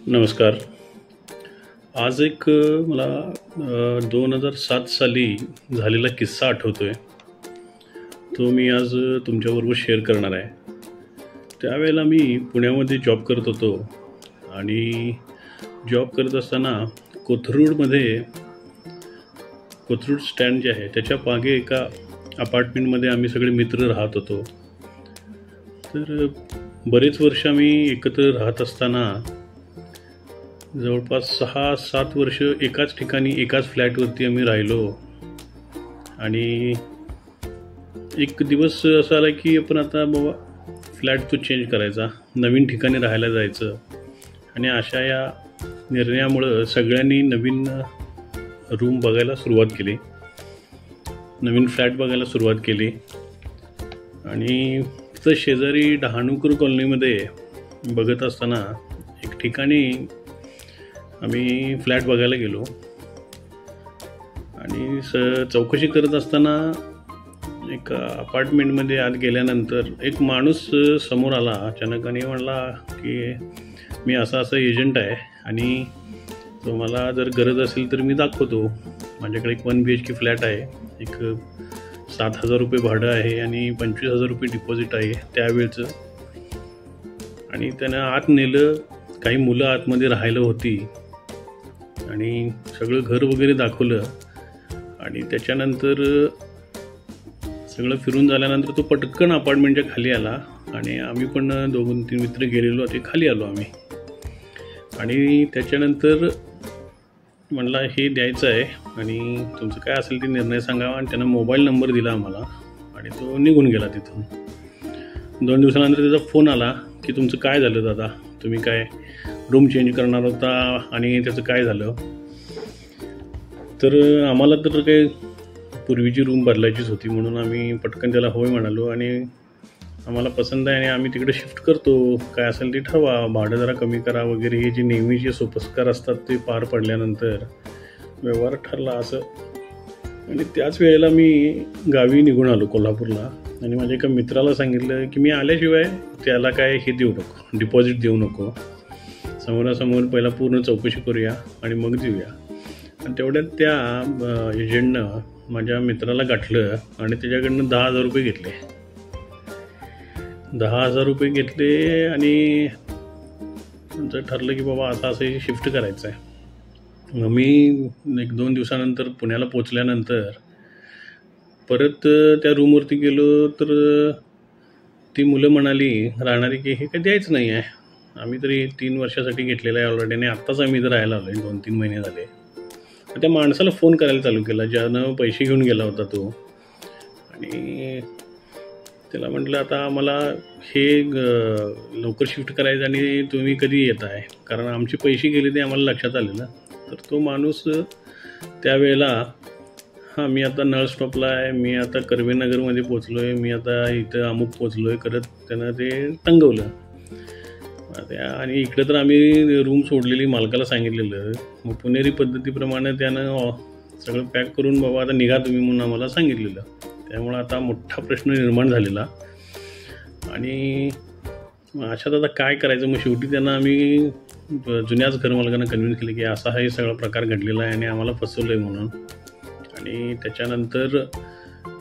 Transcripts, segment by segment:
नमस्कार. आज एक मला 2007 साली झालेला किस्सा आठवतोय. तो मी आज तुमच्याबरोबर शेअर करणार आहे. त्यावेळेला मी पुण्यामध्ये जॉब करत होतो आणि जॉब करत असताना कोथरूडमध्ये कोथरूड स्टँड जे आहे त्याच्या मागे एका अपार्टमेंटमध्ये आम्ही सगळे मित्र राहत होतो. तर बरेच वर्ष आम्ही एकत्र राहत असताना जवळपास 6-7 वर्ष एकाच ठिकाणी एकाच फ्लॅटवरती आम्ही राहिलो. आणि एक दिवस असा आला की आपण आता बाबा फ्लॅट तो चेंज करायचा, नवीन ठिकाणी राहायला जायचं. आणि अशा या निर्णयामुळं सगळ्यांनी नवीन रूम बघायला सुरुवात केली, नवीन फ्लॅट बघायला सुरुवात केली. आणि तिथं शेजारी डहाणूकर कॉलनीमध्ये बघत असताना एक ठिकाणी आम्ही फ्लॅट बघायला गेलो. आणि चौकशी करत असताना एक अपार्टमेंटमध्ये आत गेल्यानंतर एक माणूस समोर आला अचानक आणि म्हणला की मी असा एजंट आहे आणि तुम्हाला जर गरज असेल तर मी दाखवतो. माझ्याकडे एक 1 BHK फ्लॅट आहे, एक 7,000 रुपये भाडं आहे आणि 25,000 रुपये डिपॉझिट आहे त्यावेळचं. आणि त्यानं आत नेलं, काही मुलं आतमध्ये राहायला होती आणि सगळं घर वगैरे दाखवलं. आणि त्याच्यानंतर सगळं फिरून झाल्यानंतर तो पटकन अपार्टमेंटच्या खाली आला आणि आम्ही पण 2-3 मित्र गेलेलो, ते खाली आलो आम्ही. आणि त्याच्यानंतर म्हणला हे द्यायचं आहे आणि तुमचं काय असेल ते निर्णय सांगावा. आणि त्यानं मोबाईल नंबर दिला आम्हाला आणि तो निघून गेला तिथून. 2 दिवसानंतर त्याचा फोन आला की तुमचं काय झालं दादा, तुम्ही काय रूम चेंज करणार होता आणि त्याचं काय झालं. तर आम्हाला तर काही पूर्वीची रूम बदलायचीच होती म्हणून आम्ही पटकन त्याला होय म्हणालो. आणि आम्हाला पसंत आहे आणि आम्ही तिकडे शिफ्ट करतो, काय असेल ते ठरवा, भाडं जरा कमी करा वगैरे. हे जे नेहमीचे सोपस्कार असतात ते पार पडल्यानंतर व्यवहार ठरला असं. आणि त्याच वेळेला मी गावी निघून आलो कोल्हापूरला. आणि माझ्या एका मित्राला सांगितलं की मी आल्याशिवाय त्याला काय हे देऊ नको, डिपॉझिट देऊ नको, समोरासमोर पहिला पूर्ण चौकशी करूया आणि मग देऊया. आणि तेवढ्यात त्या एजंटनं माझ्या मित्राला गाठलं आणि त्याच्याकडनं 10,000 रुपये घेतले. 10,000 रुपये घेतले आणि त्यांचं ठरलं की बाबा असं शिफ्ट करायचं आहे. मग मी 1-2 दिवसानंतर पुण्याला पोचल्यानंतर परत त्या रूमवरती गेलो तर ती मुलं म्हणाली राहणारी की हे काही द्यायचं नाही आहे, आम्ही तरी 3 वर्षासाठी घेतलेलं आहे ऑलरेडी आणि आत्ताच आम्ही इथं राहायला आलो आहे, 2-3 महिने झाले. त्या माणसाला फोन करायला चालू केला ज्यानं पैसे घेऊन गेला होता तो. आणि त्याला म्हटलं आता आम्हाला हे लवकर शिफ्ट करायचं आणि तुम्ही कधी येत आहे, कारण आमचे पैसे गेले ते आम्हाला लक्षात आलेलं. तर तो माणूस त्यावेळेला हां मी आता नळ स्टॉपला आहे, मी आता कर्वेनगरमध्ये पोचलो आहे, मी आता इथं अमुक पोचलो आहे करत त्यानं ते टंगवलं. आणि इकडं तर आम्ही रूम सोडलेली मालकाला सांगितलेलं. मग पुणेरी पद्धतीप्रमाणे त्यानं सगळं पॅक करून बाबा आता निघा तुम्ही म्हणून आम्हाला सांगितलेलं. त्यामुळं आता मोठा प्रश्न निर्माण झालेला. आणि अशात आता काय करायचं. मग शेवटी त्यांना आम्ही जुन्याच घरमालकांना कन्व्हिन्स केलं की असा हा सगळा प्रकार घडलेला आहे आणि आम्हाला फसवलं आहे म्हणून. आणि त्याच्यानंतर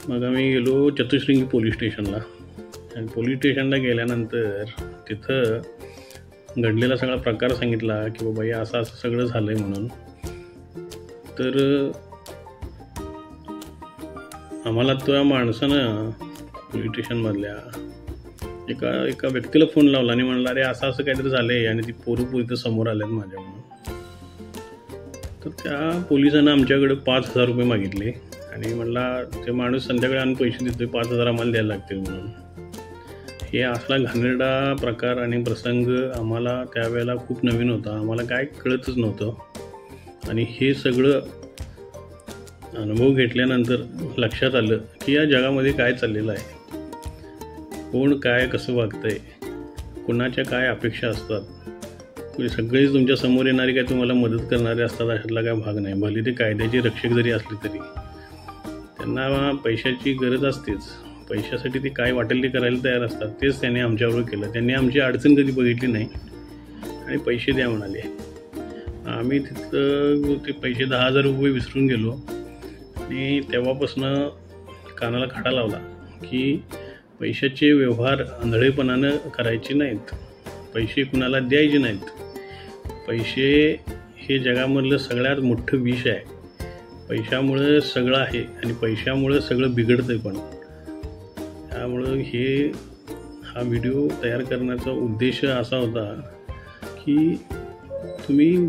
मग आम्ही गेलो चतुश्रृंगी पोलीस स्टेशनला. आणि पोलीस स्टेशनला गेल्यानंतर तिथं घडलेला सगळा प्रकार सांगितला की बाबा हे असं सगळं झालं आहे म्हणून. तर आम्हाला त्या माणसानं पोलीस स्टेशनमधल्या एका व्यक्तीला फोन लावला आणि म्हणला अरे असं काहीतरी झालं आहे आणि ती पोरं इथं समोर आल्यात माझ्या म्हणून. तर त्या पोलिसांना आमच्याकडे 5,000 रुपये मागितले आणि म्हणला ते माणूस संध्याकाळी आणून पैसे देतोय, 5,000 आम्हाला द्यायला लागतील म्हणून. हे असला घाणेरडा प्रकार आणि प्रसंग आम्हाला त्यावेळेला खूप नवीन होता, आम्हाला काय कळतच नव्हतं. आणि हे सगळं अनुभव घेतल्यानंतर लक्षात आलं की या जगामध्ये काय चाललेलं आहे, कोण काय कसं वागतं आहे, कोणाच्या काय अपेक्षा असतात. सगळेच तुमच्या समोर येणारे काय तुम्हाला मदत करणारे असतात अशातला काय भाग नाही. भले ते कायद्याचे रक्षक जरी असले तरी त्यांना पैशाची गरज असतेच. पैशासाठी ते काय वाटेल ते करायला तयार असतात. तेच त्याने आमच्याबरोबर केलं. त्यांनी आमची अडचण कधी बघितली नाही आणि पैसे द्या म्हणाले. आम्ही तिथं ते पैसे 10,000 रुपये विसरून गेलो आणि तेव्हापासून कानाला खडा लावला की पैशाचे व्यवहार आंधळेपणानं करायचे नाहीत, पैसे कुणाला द्यायचे नाहीत. पैसे हे जगामधलं सगळ्यात मोठं विष आहे. पैशामुळं सगळं आहे आणि पैशामुळं सगळं बिघडतं पण. त्यामुळं हा व्हिडिओ तयार करण्याचा उद्देश असा होता की तुम्ही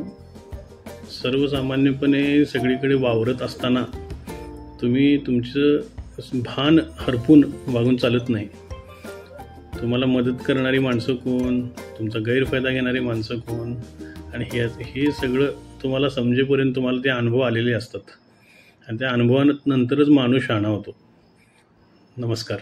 सर्वसामान्यपणे सगळीकडे वावरत असताना तुम्ही तुमचं भान हरपून वागून चालत नाही. तुम्हाला मदत करणारी माणसं कोण, तुमचा गैरफायदा घेणारी माणसं कोण, आणि हे सगळं तुम्हाला समजेपर्यंत तुम्हाला ते अनुभव आलेले असतात आणि त्या अनुभवानंतरच माणूस शहाणा होतो. नमस्कार.